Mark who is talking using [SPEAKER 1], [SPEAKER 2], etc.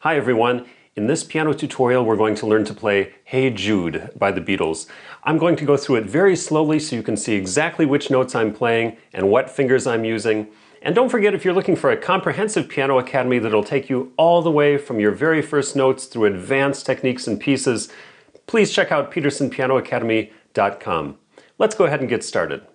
[SPEAKER 1] Hi everyone. In this piano tutorial we're going to learn to play Hey Jude by the Beatles. I'm going to go through it very slowly so you can see exactly which notes I'm playing and what fingers I'm using. And don't forget, if you're looking for a comprehensive piano academy that'll take you all the way from your very first notes through advanced techniques and pieces, please check out petersonpianoacademy.com. Let's go ahead and get started.